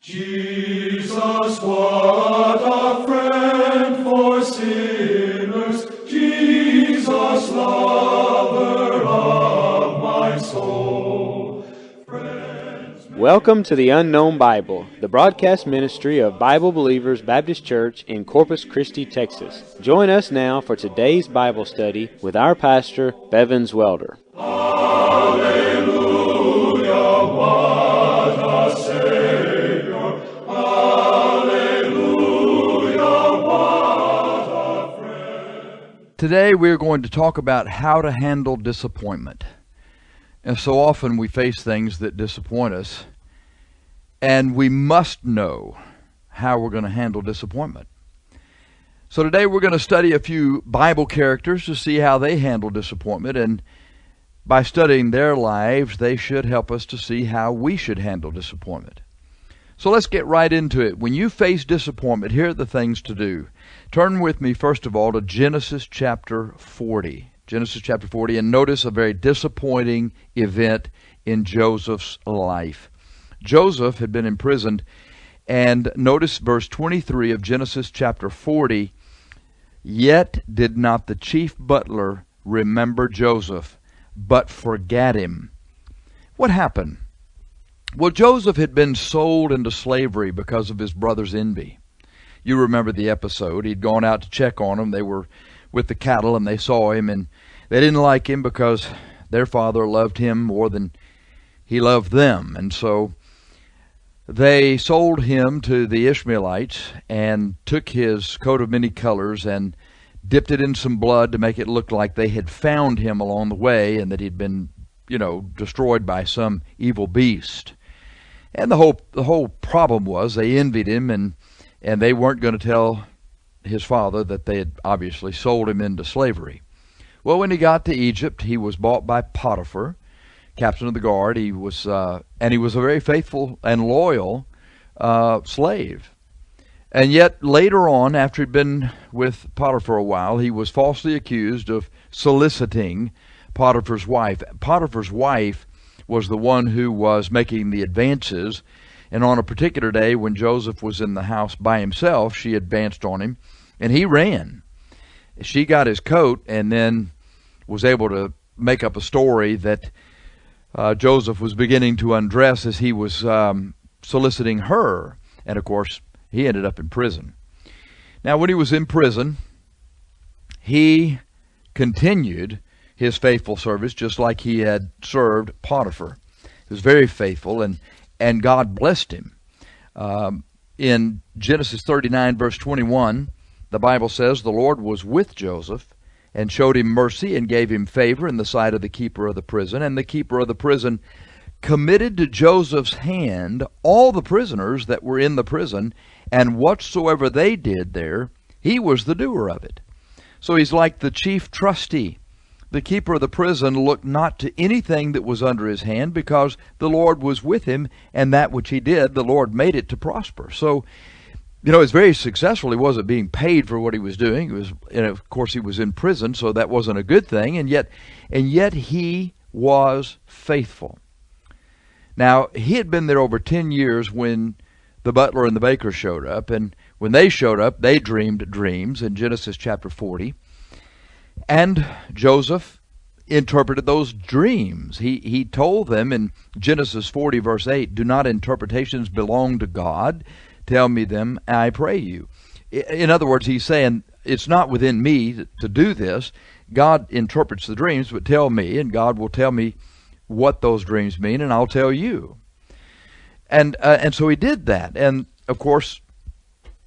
Jesus, what a friend for sinners, Jesus, lover of my soul. Welcome to the Unknown Bible, the broadcast ministry of Bible Believers Baptist Church in Corpus Christi, Texas. Join us now for today's Bible study with our pastor, Bevans Welder. Hallelujah, what a Savior. Hallelujah, what a friend. Today we're going to talk about how to handle disappointment. And so often we face things that disappoint us, and we must know how we're going to handle disappointment. So today we're going to study a few Bible characters to see how they handle disappointment, and by studying their lives, they should help us to see how we should handle disappointment. So let's get right into it. When you face disappointment, here are the things to do. Turn with me, first of all, to Genesis chapter 40. Genesis chapter 40, and notice a very disappointing event in Joseph's life. Joseph had been imprisoned, and notice verse 23 of Genesis chapter 40, "Yet did not the chief butler remember Joseph, but forgat him." What happened? Well, Joseph had been sold into slavery because of his brother's envy. You remember the episode. He'd gone out to check on them. They were with the cattle, and they saw him, and they didn't like him because their father loved him more than he loved them. And so they sold him to the Ishmaelites and took his coat of many colors and dipped it in some blood to make it look like they had found him along the way and that he'd been, destroyed by some evil beast. And the whole problem was they envied him, and they weren't going to tell his father that they had obviously sold him into slavery. Well, when he got to Egypt, he was bought by Potiphar, captain of the guard. He was a very faithful and loyal slave. And yet later on, after he'd been with Potiphar a while, he was falsely accused of soliciting Potiphar's wife. Potiphar's wife was the one who was making the advances, and on a particular day when Joseph was in the house by himself, she advanced on him, and he ran. She got his coat and then was able to make up a story that Joseph was beginning to undress as he was soliciting her. And of course, he ended up in prison. Now, when he was in prison, he continued his faithful service just like he had served Potiphar. He was very faithful, and God blessed him. In Genesis 39, verse 21, the Bible says, "The Lord was with Joseph and showed him mercy and gave him favor in the sight of the keeper of the prison. And the keeper of the prison committed to Joseph's hand all the prisoners that were in the prison, and whatsoever they did there, he was the doer of it." So he's like the chief trustee. The keeper of the prison looked not to anything that was under his hand, because the Lord was with him, and that which he did, the Lord made it to prosper. So, it's very successful. He wasn't being paid for what he was doing. And of course, he was in prison, so that wasn't a good thing. And yet he was faithful. Now, he had been there over 10 years when the butler and the baker showed up. And when they showed up, they dreamed dreams in Genesis chapter 40. And Joseph interpreted those dreams. He told them in Genesis 40, verse 8, "Do not interpretations belong to God? Tell me them, I pray you." In other words, he's saying, it's not within me to do this. God interprets the dreams, but tell me, and God will tell me what those dreams mean, and I'll tell you. And so he did that. And, of course,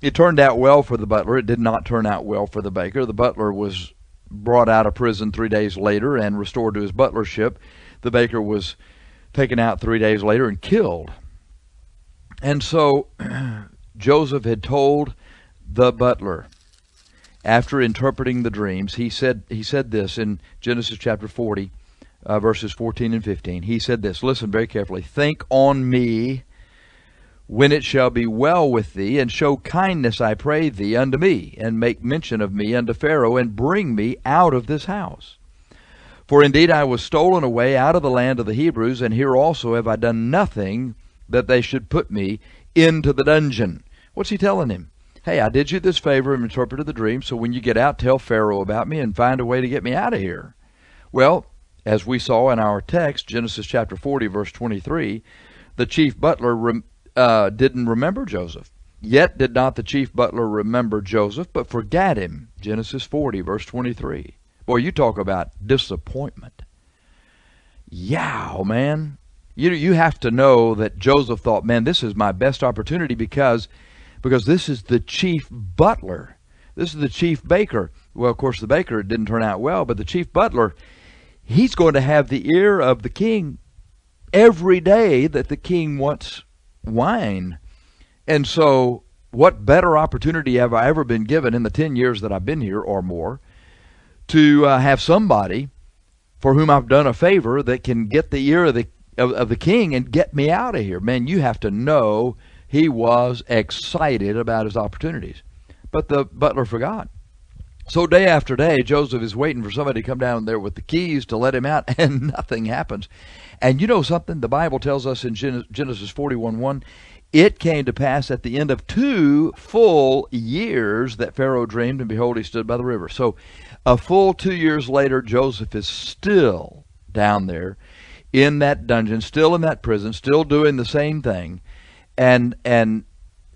it turned out well for the butler. It did not turn out well for the baker. The butler was brought out of prison 3 days later and restored to his butlership. The baker was taken out 3 days later and killed. And so Joseph had told the butler, after interpreting the dreams, he said this in Genesis chapter 40, verses 14 and 15. He said this, listen very carefully, "Think on me when it shall be well with thee, and show kindness, I pray thee, unto me, and make mention of me unto Pharaoh, and bring me out of this house. For indeed I was stolen away out of the land of the Hebrews, and here also have I done nothing that they should put me into the dungeon. What's he telling him? Hey, I did you this favor and interpreted the dream, so when you get out, tell Pharaoh about me and find a way to get me out of here. Well, as we saw in our text, Genesis chapter 40, verse 23, the chief butler didn't remember Joseph. Yet did not the chief butler remember Joseph, but forgot him. Genesis 40, verse 23. Boy, you talk about disappointment. Yow, man. You have to know that Joseph thought, man, this is my best opportunity because this is the chief butler. This is the chief baker. Well, of course, the baker didn't turn out well, but the chief butler, he's going to have the ear of the king every day that the king wants wine. And so what better opportunity have I ever been given in the 10 years that I've been here or more to have somebody for whom I've done a favor that can get the ear of the king and get me out of here. Man, you have to know he was excited about his opportunities. But the butler forgot. So day after day, Joseph is waiting for somebody to come down there with the keys to let him out, and nothing happens. And you know something? The Bible tells us in Genesis 41:1, it came to pass at the end of 2 full years that Pharaoh dreamed, and behold, he stood by the river. So a full 2 years later, Joseph is still down there in that dungeon, still in that prison, still doing the same thing, and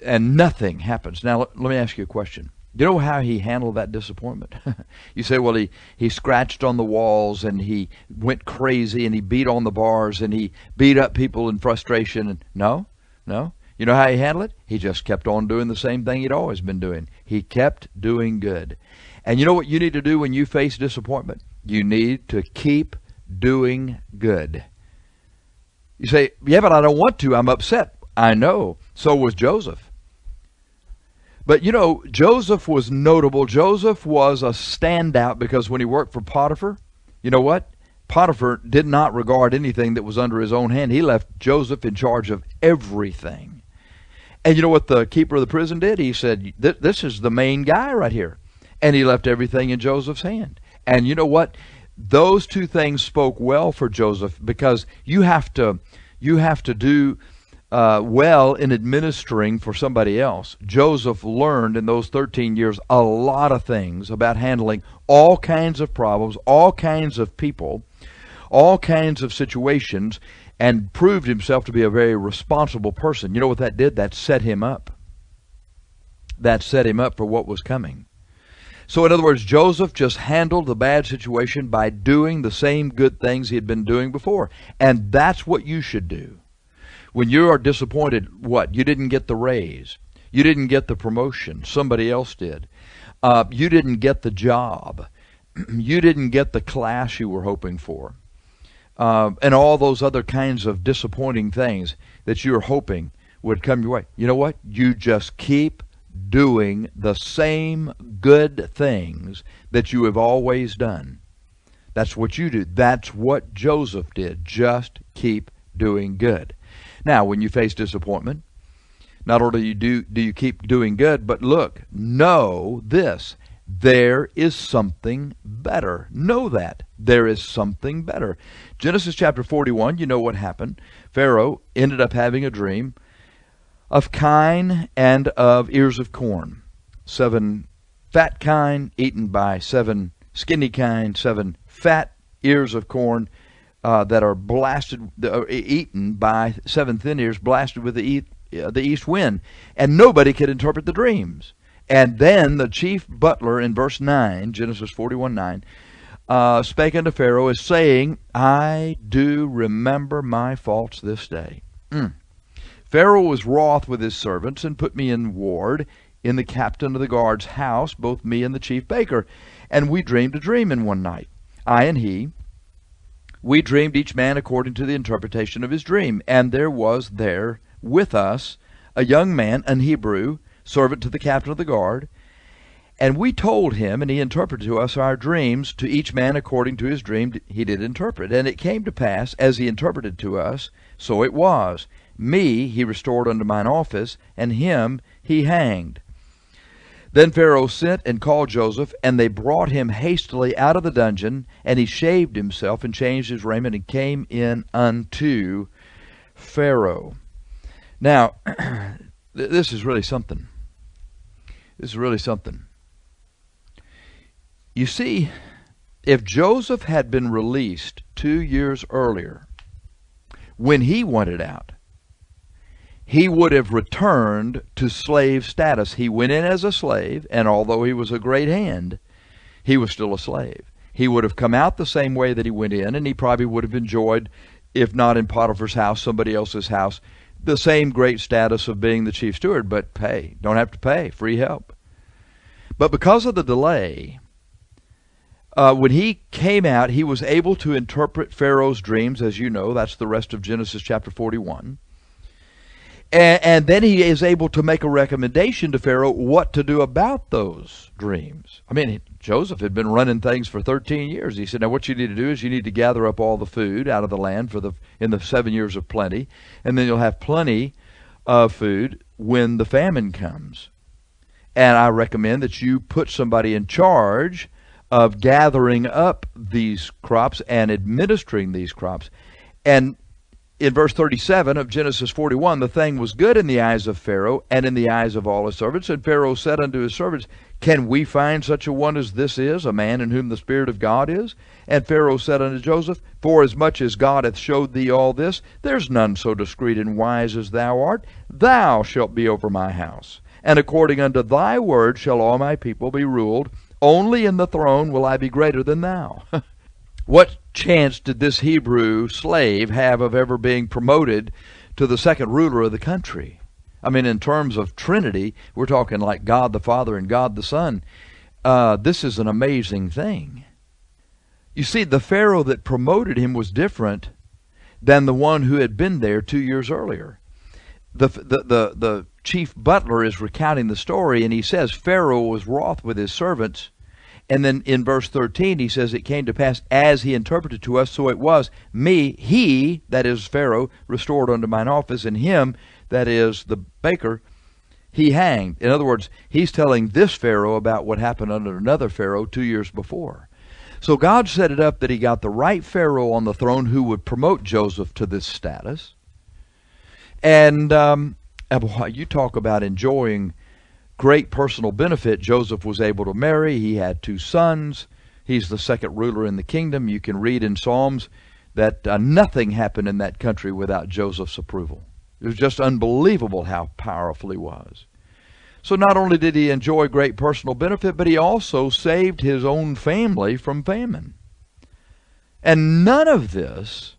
nothing happens. Now, let me ask you a question. Do you know how he handled that disappointment? You say, well, he scratched on the walls, and he went crazy, and he beat on the bars, and he beat up people in frustration. And no. You know how he handled it? He just kept on doing the same thing he'd always been doing. He kept doing good. And you know what you need to do when you face disappointment? You need to keep doing good. You say, yeah, but I don't want to. I'm upset. I know. So was Joseph. But you know, Joseph was notable. Joseph was a standout because when he worked for Potiphar, you know what? Potiphar did not regard anything that was under his own hand. He left Joseph in charge of everything. And you know what the keeper of the prison did? He said, this is the main guy right here. And he left everything in Joseph's hand. And you know what? Those two things spoke well for Joseph, because you have to do well in administering for somebody else. Joseph learned in those 13 years a lot of things about handling all kinds of problems, all kinds of people, all kinds of situations, and proved himself to be a very responsible person. You know what that did? That set him up. That set him up for what was coming. So in other words, Joseph just handled the bad situation by doing the same good things he had been doing before. And that's what you should do. When you are disappointed, what? You didn't get the raise. You didn't get the promotion. Somebody else did. You didn't get the job. You didn't get the class you were hoping for. And all those other kinds of disappointing things that you were hoping would come your way. You know what? You just keep doing the same good things that you have always done. That's what you do. That's what Joseph did. Just keep doing good. Now, when you face disappointment, not only do you keep doing good, but look, know this. There is something better. Know that. There is something better. Genesis chapter 41, you know what happened. Pharaoh ended up having a dream of kine and of ears of corn. 7 fat kine eaten by 7 skinny kine, 7 fat ears of corn that are blasted, eaten by 7 thin ears, blasted with the east wind. And nobody could interpret the dreams. And then the chief butler in verse 9, Genesis 41:9, spake unto Pharaoh as saying, I do remember my faults this day. Pharaoh was wroth with his servants, and put me in ward in the captain of the guard's house, both me and the chief baker. And we dreamed a dream in one night, I and he. We dreamed each man according to the interpretation of his dream. And there was there with us a young man, an Hebrew, servant to the captain of the guard. And we told him, and he interpreted to us our dreams, to each man according to his dream he did interpret. And it came to pass, as he interpreted to us, so it was. Me he restored unto mine office, and him he hanged. Then Pharaoh sent and called Joseph, and they brought him hastily out of the dungeon, and he shaved himself and changed his raiment, and came in unto Pharaoh. Now, This is really something. This is really something. You see, if Joseph had been released 2 years earlier, when he wanted out, he would have returned to slave status. He went in as a slave, and although he was a great hand, he was still a slave. He would have come out the same way that he went in, and he probably would have enjoyed, if not in Potiphar's house, somebody else's house, the same great status of being the chief steward, but pay. Don't have to pay. Free help. But because of the delay, when he came out, he was able to interpret Pharaoh's dreams, as you know. That's the rest of Genesis chapter 41. And then he is able to make a recommendation to Pharaoh what to do about those dreams. I mean, Joseph had been running things for 13 years. He said, now what you need to do is you need to gather up all the food out of the land in the 7 years of plenty, and then you'll have plenty of food when the famine comes. And I recommend that you put somebody in charge of gathering up these crops and administering these crops. And in verse 37 of Genesis 41, the thing was good in the eyes of Pharaoh and in the eyes of all his servants. And Pharaoh said unto his servants, can we find such a one as this is, a man in whom the Spirit of God is? And Pharaoh said unto Joseph, forasmuch as God hath showed thee all this, there's none so discreet and wise as thou art. Thou shalt be over my house. And according unto thy word shall all my people be ruled. Only in the throne will I be greater than thou. What chance did this Hebrew slave have of ever being promoted to the second ruler of the country? I mean, in terms of Trinity, we're talking like God the Father and God the Son. This is an amazing thing. You see, the Pharaoh that promoted him was different than the one who had been there 2 years earlier. The chief butler is recounting the story, and he says Pharaoh was wroth with his servants. And then in verse 13 he says, it came to pass as he interpreted to us, so it was. He, that is Pharaoh, restored unto mine office, and him, that is the baker, he hanged. In other words, he's telling this Pharaoh about what happened under another Pharaoh 2 years before. So God set it up that he got the right Pharaoh on the throne who would promote Joseph to this status. And you talk about enjoying great personal benefit. Joseph was able to marry. He had 2 sons. He's the second ruler in the kingdom. You can read in Psalms that nothing happened in that country without Joseph's approval. It was just unbelievable how powerful he was. So not only did he enjoy great personal benefit, but he also saved his own family from famine. And none of this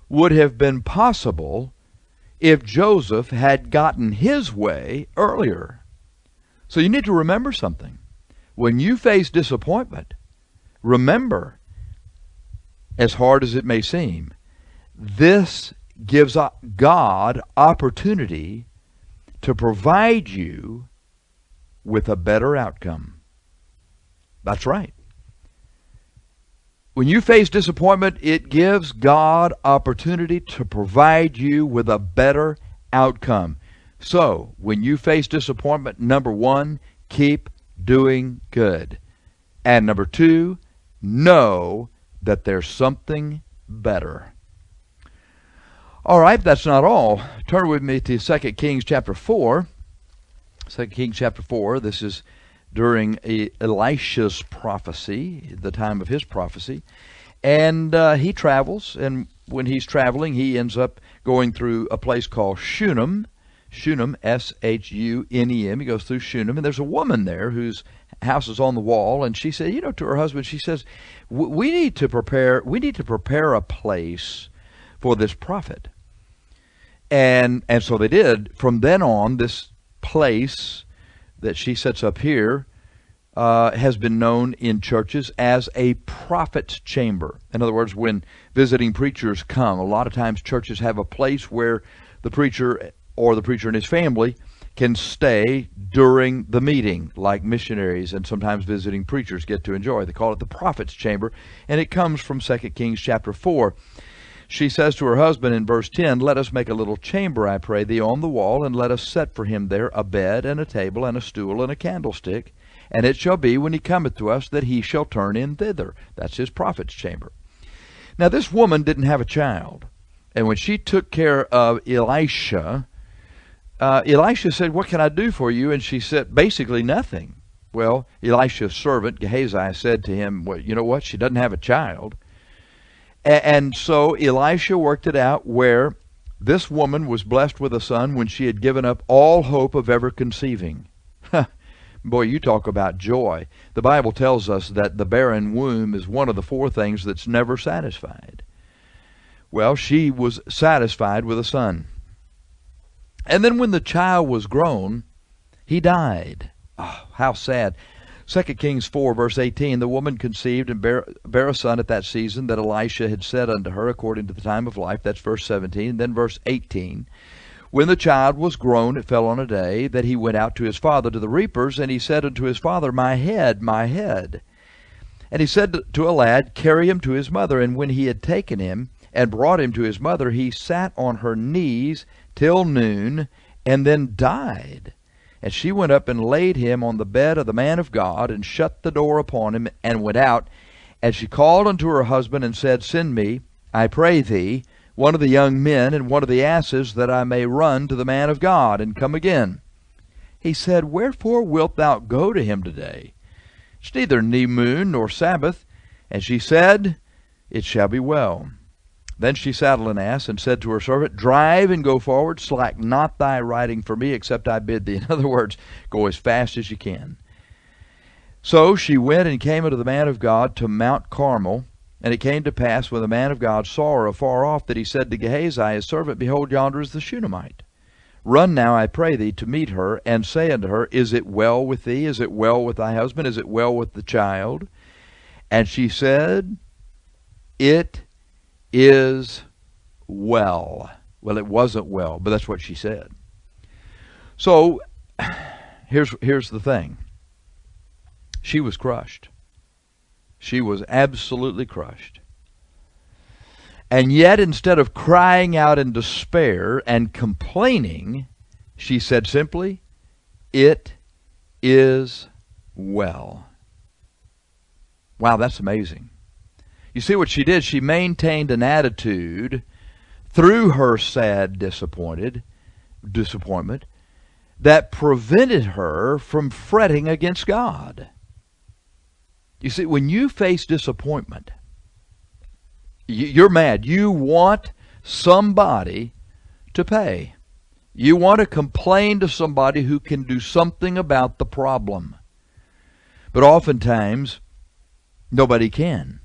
would have been possible if Joseph had gotten his way earlier. So you need to remember something. When you face disappointment, remember, as hard as it may seem, this gives God opportunity to provide you with a better outcome. That's right. When you face disappointment, it gives God opportunity to provide you with a better outcome. So, when you face disappointment, number 1, keep doing good. And number 2, know that there's something better. All right, that's not all. Turn with me to 2 Kings chapter 4. 2 Kings chapter 4, this is during Elisha's prophecy, the time of his prophecy. And he travels, and when he's traveling, he ends up going through a place called Shunem. Shunem, S-H-U-N-E-M. He goes through Shunem, and there's a woman there whose house is on the wall, and she said, to her husband, she says, we need to prepare a place for this prophet. And so they did. From then on, this place that she sets up here has been known in churches as a prophet's chamber. In other words, when visiting preachers come, a lot of times churches have a place where the preacher or the preacher and his family can stay during the meeting, like missionaries and sometimes visiting preachers get to enjoy. They call it the prophet's chamber, and it comes from 2 Kings chapter 4. She says to her husband in verse 10, let us make a little chamber, I pray thee, on the wall, and let us set for him there a bed and a table and a stool and a candlestick. And it shall be, when he cometh to us, that he shall turn in thither. That's his prophet's chamber. Now this woman didn't have a child. And when she took care of Elisha, Elisha said, what can I do for you? And she said, basically nothing. Well, Elisha's servant, Gehazi, said to him, well, you know what? She doesn't have a child. And so Elisha worked it out where this woman was blessed with a son when she had given up all hope of ever conceiving. Boy, you talk about joy. The Bible tells us that the barren womb is one of the 4 things that's never satisfied. Well, she was satisfied with a son. And then when the child was grown, he died. Oh, how sad. 2 Kings 4, verse 18, the woman conceived and bare a son at that season that Elisha had said unto her according to the time of life. That's verse 17. And then verse 18. When the child was grown, it fell on a day that he went out to his father to the reapers, and he said unto his father, my head, my head. And he said to a lad, carry him to his mother. And when he had taken him and brought him to his mother, he sat on her knees till noon, and then died. And she went up and laid him on the bed of the man of God, and shut the door upon him, and went out. And she called unto her husband, and said, send me, I pray thee, one of the young men, and one of the asses, that I may run to the man of God, and come again. He said, wherefore wilt thou go to him today? It's neither new moon nor Sabbath. And she said, it shall be well. Then she saddled an ass, and said to her servant, drive and go forward, slack not thy riding for me, except I bid thee. In other words, go as fast as you can. So she went and came unto the man of God to Mount Carmel. And it came to pass, when the man of God saw her afar off, that he said to Gehazi his servant, behold, yonder is the Shunammite. Run now, I pray thee, to meet her, and say unto her, is it well with thee? Is it well with thy husband? Is it well with the child? And she said, it is well. Well, it wasn't well, but that's what she said. So, here's the thing. She was crushed. She was absolutely crushed. And yet, instead of crying out in despair and complaining, she said simply, it is well. Wow, that's amazing. You see what she did? She maintained an attitude through her sad disappointment that prevented her from fretting against God. You see, when you face disappointment, you're mad. You want somebody to pay. You want to complain to somebody who can do something about the problem. But oftentimes, nobody can.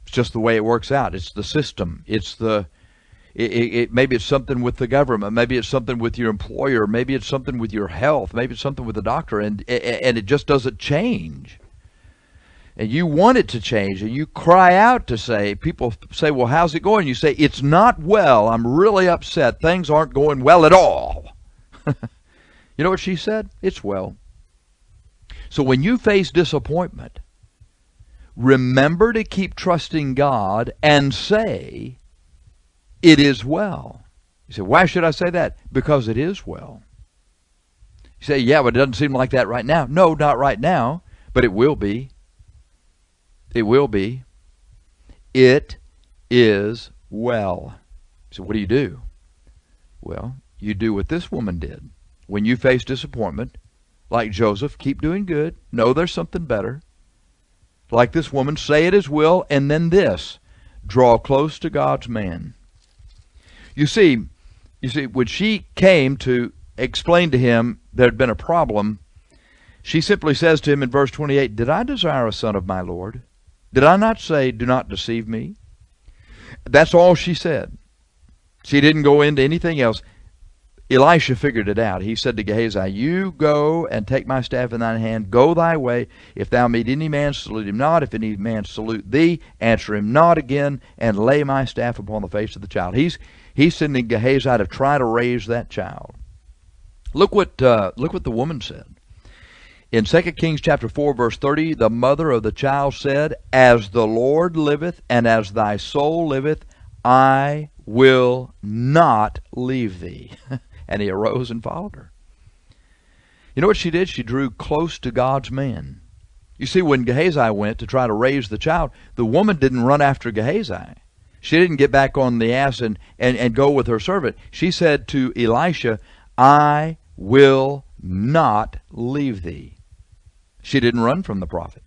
It's just the way it works out. It's the system. Maybe it's something with the government. Maybe it's something with your employer. Maybe it's something with your health. Maybe it's something with the doctor, and it just doesn't change. And you want it to change, and you cry out to say, people say, well, how's it going? You say, it's not well. I'm really upset. Things aren't going well at all. You know what she said? It's well. So when you face disappointment, remember to keep trusting God and say, it is well. You say, why should I say that? Because it is well. You say, yeah, but it doesn't seem like that right now. No, not right now, but it will be. It will be. It is well. So what do? Well, you do what this woman did. When you face disappointment, like Joseph, keep doing good. Know there's something better. Like this woman, say it is will, and then this, draw close to God's man. You see, when she came to explain to him there had been a problem, she simply says to him in verse 28, did I desire a son of my Lord? Did I not say, do not deceive me? That's all she said. She didn't go into anything else. Elisha figured it out. He said to Gehazi, you go and take my staff in thine hand. Go thy way. If thou meet any man, salute him not. If any man salute thee, answer him not again, and lay my staff upon the face of the child. He's sending Gehazi to try to raise that child. Look what the woman said. In 2 Kings chapter 4, verse 30, the mother of the child said, as the Lord liveth, and as thy soul liveth, I will not leave thee. And he arose and followed her. You know what she did? She drew close to God's man. You see, when Gehazi went to try to raise the child, the woman didn't run after Gehazi. She didn't get back on the ass and go with her servant. She said to Elisha, I will not leave thee. She didn't run from the prophet.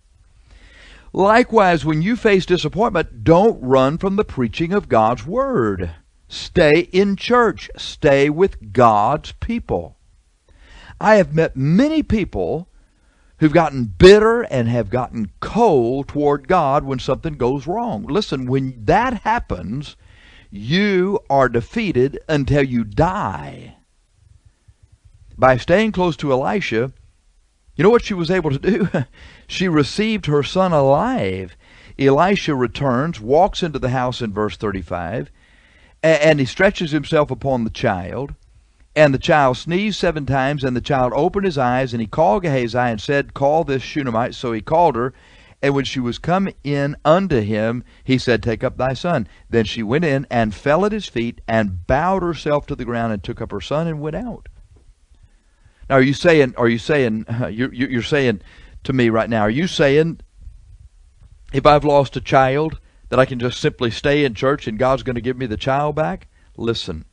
Likewise, when you face disappointment, don't run from the preaching of God's word. Stay in church. Stay with God's people. I have met many people who've gotten bitter and have gotten cold toward God when something goes wrong. Listen, when that happens, you are defeated until you die. By staying close to Elisha, you know what she was able to do? She received her son alive. Elisha returns, walks into the house in verse 35, and he stretches himself upon the child. And the child sneezed 7 times, and the child opened his eyes, and he called Gehazi and said, Call this Shunammite. So he called her, and when she was come in unto him, he said, Take up thy son. Then she went in and fell at his feet, and bowed herself to the ground, and took up her son, and went out. Now, you're saying to me right now, are you saying, if I've lost a child, that I can just simply stay in church and God's going to give me the child back? Listen.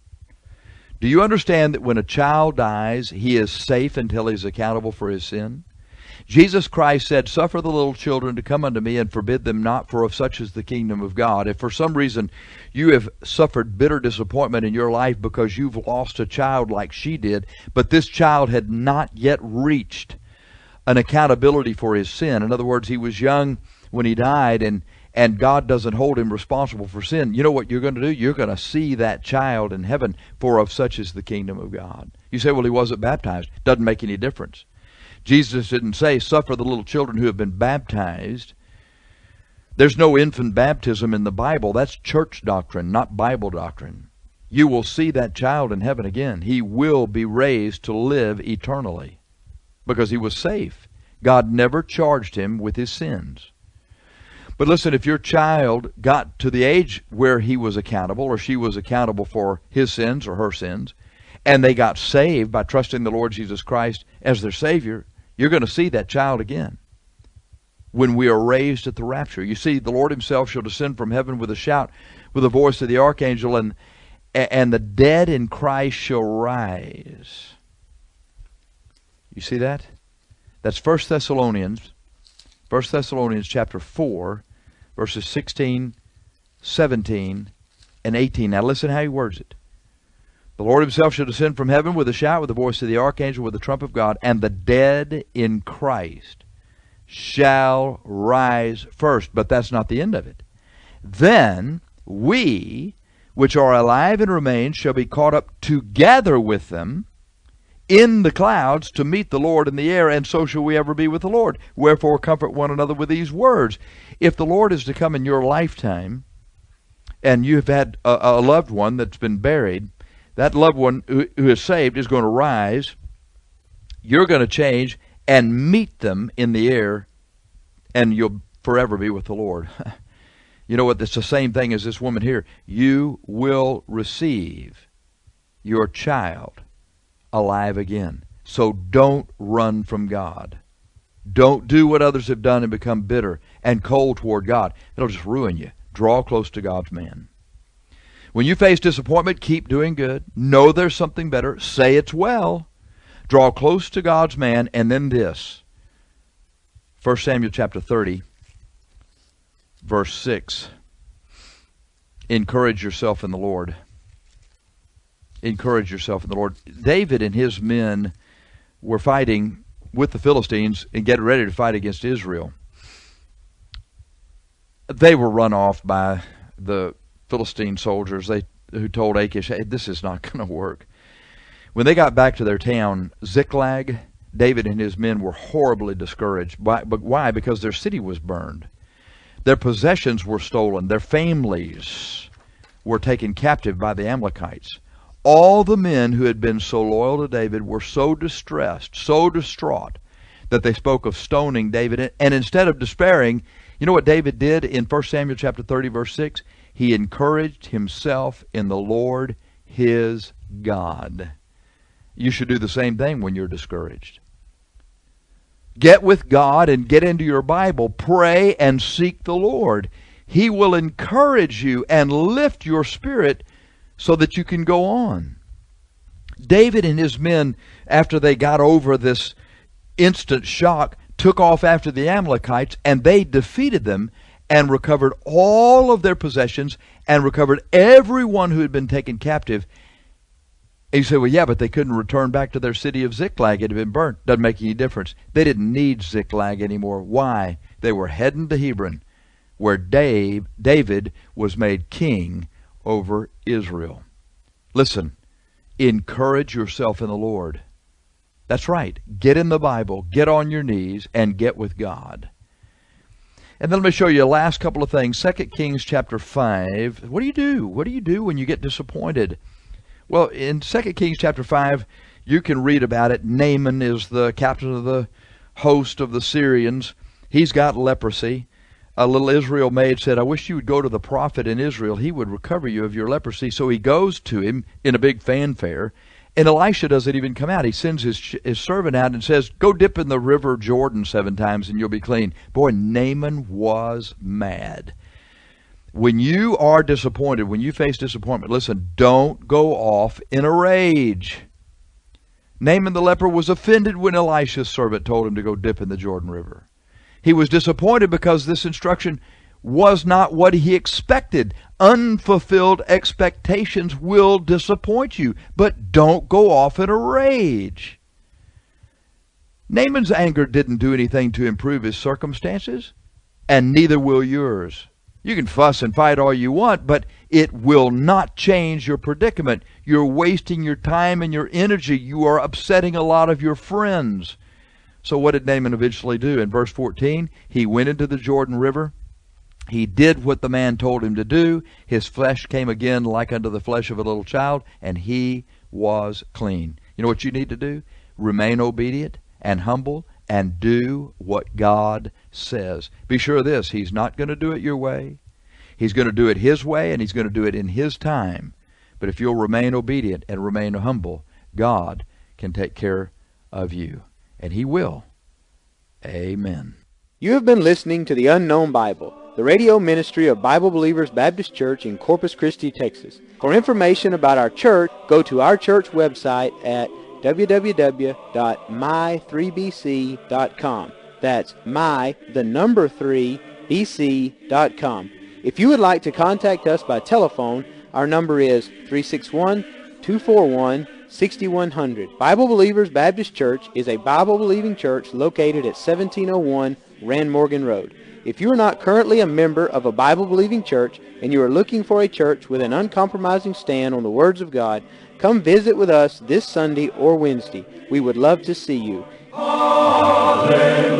Do you understand that when a child dies, he is safe until he's accountable for his sin? Jesus Christ said, Suffer the little children to come unto me, and forbid them not, for of such is the kingdom of God. If for some reason you have suffered bitter disappointment in your life because you've lost a child like she did, but this child had not yet reached an accountability for his sin. In other words, he was young when he died, and God doesn't hold him responsible for sin. You know what you're going to do? You're going to see that child in heaven, for of such is the kingdom of God. You say, well, he wasn't baptized. Doesn't make any difference. Jesus didn't say, suffer the little children who have been baptized. There's no infant baptism in the Bible. That's church doctrine, not Bible doctrine. You will see that child in heaven again. He will be raised to live eternally because he was safe. God never charged him with his sins. But listen, if your child got to the age where he was accountable or she was accountable for his sins or her sins, and they got saved by trusting the Lord Jesus Christ as their Savior, you're going to see that child again when we are raised at the rapture. You see, the Lord himself shall descend from heaven with a shout, with the voice of the archangel, and the dead in Christ shall rise. You see that? That's 1 Thessalonians chapter 4, verses 16, 17, and 18. Now listen how he words it. The Lord himself shall descend from heaven with a shout, with the voice of the archangel, with the trump of God, and the dead in Christ shall rise first. But that's not the end of it. Then we, which are alive and remain, shall be caught up together with them in the clouds to meet the Lord in the air, and so shall we ever be with the Lord. Wherefore comfort one another with these words. If the Lord is to come in your lifetime, and you've had a loved one that's been buried, that loved one who is saved is going to rise. You're going to change and meet them in the air, and you'll forever be with the Lord. You know what? It's the same thing as this woman here. You will receive your child alive again. So don't run from God. Don't do what others have done and become bitter and cold toward God. It'll just ruin you. Draw close to God's man. When you face disappointment, keep doing good. Know there's something better. Say it's well. Draw close to God's man. And then this. 1 Samuel chapter 30, verse 6. Encourage yourself in the Lord. Encourage yourself in the Lord. David and his men were fighting with the Philistines and getting ready to fight against Israel. They were run off by the Philistine soldiers who told Achish, hey, this is not going to work. When they got back to their town, Ziklag, David and his men were horribly discouraged. But why? Because their city was burned. Their possessions were stolen. Their families were taken captive by the Amalekites. All the men who had been so loyal to David were so distressed, so distraught, that they spoke of stoning David. And instead of despairing, you know what David did in 1 Samuel chapter 30, verse 6? He encouraged himself in the Lord his God. You should do the same thing when you're discouraged. Get with God and get into your Bible. Pray and seek the Lord. He will encourage you and lift your spirit so that you can go on. David and his men, after they got over this instant shock, took off after the Amalekites, and they defeated them and recovered all of their possessions and recovered everyone who had been taken captive. And you say, well, yeah, but they couldn't return back to their city of Ziklag. It had been burnt. Doesn't make any difference. They didn't need Ziklag anymore. Why? They were heading to Hebron, where David was made king over Israel. Listen, encourage yourself in the Lord. That's right. Get in the Bible, get on your knees, and get with God. And then let me show you the last couple of things. 2 Kings chapter 5. What do you do? What do you do when you get disappointed? Well, in 2 Kings chapter 5, you can read about it. Naaman is the captain of the host of the Syrians. He's got leprosy. A little Israel maid said, I wish you would go to the prophet in Israel. He would recover you of your leprosy. So he goes to him in a big fanfare. And Elisha doesn't even come out. He sends his servant out and says, go dip in the river Jordan 7 times and you'll be clean. Boy, Naaman was mad. When you are disappointed, when you face disappointment, listen, don't go off in a rage. Naaman the leper was offended when Elisha's servant told him to go dip in the Jordan River. He was disappointed because this instruction was not what he expected. Unfulfilled expectations will disappoint you, but don't go off in a rage. Naaman's anger didn't do anything to improve his circumstances, and neither will yours. You can fuss and fight all you want, but it will not change your predicament. You're wasting your time and your energy. You are upsetting a lot of your friends. So what did Naaman eventually do? In verse 14, he went into the Jordan River. He did what the man told him to do. His flesh came again like unto the flesh of a little child, and he was clean. You know what you need to do? Remain obedient and humble and do what God says. Be sure of this, he's not going to do it your way. He's going to do it his way, and he's going to do it in his time. But if you'll remain obedient and remain humble, God can take care of you. And he will. Amen. You have been listening to The Unknown Bible, the radio ministry of Bible Believers Baptist Church in Corpus Christi, Texas. For information about our church, go to our church website at www.my3bc.com. That's my3bc.com. If you would like to contact us by telephone, our number is 361-241-6100. Bible Believers Baptist Church is a Bible-believing church located at 1701 Rand Morgan Road. If you are not currently a member of a Bible-believing church and you are looking for a church with an uncompromising stand on the words of God, come visit with us this Sunday or Wednesday. We would love to see you. Hallelujah.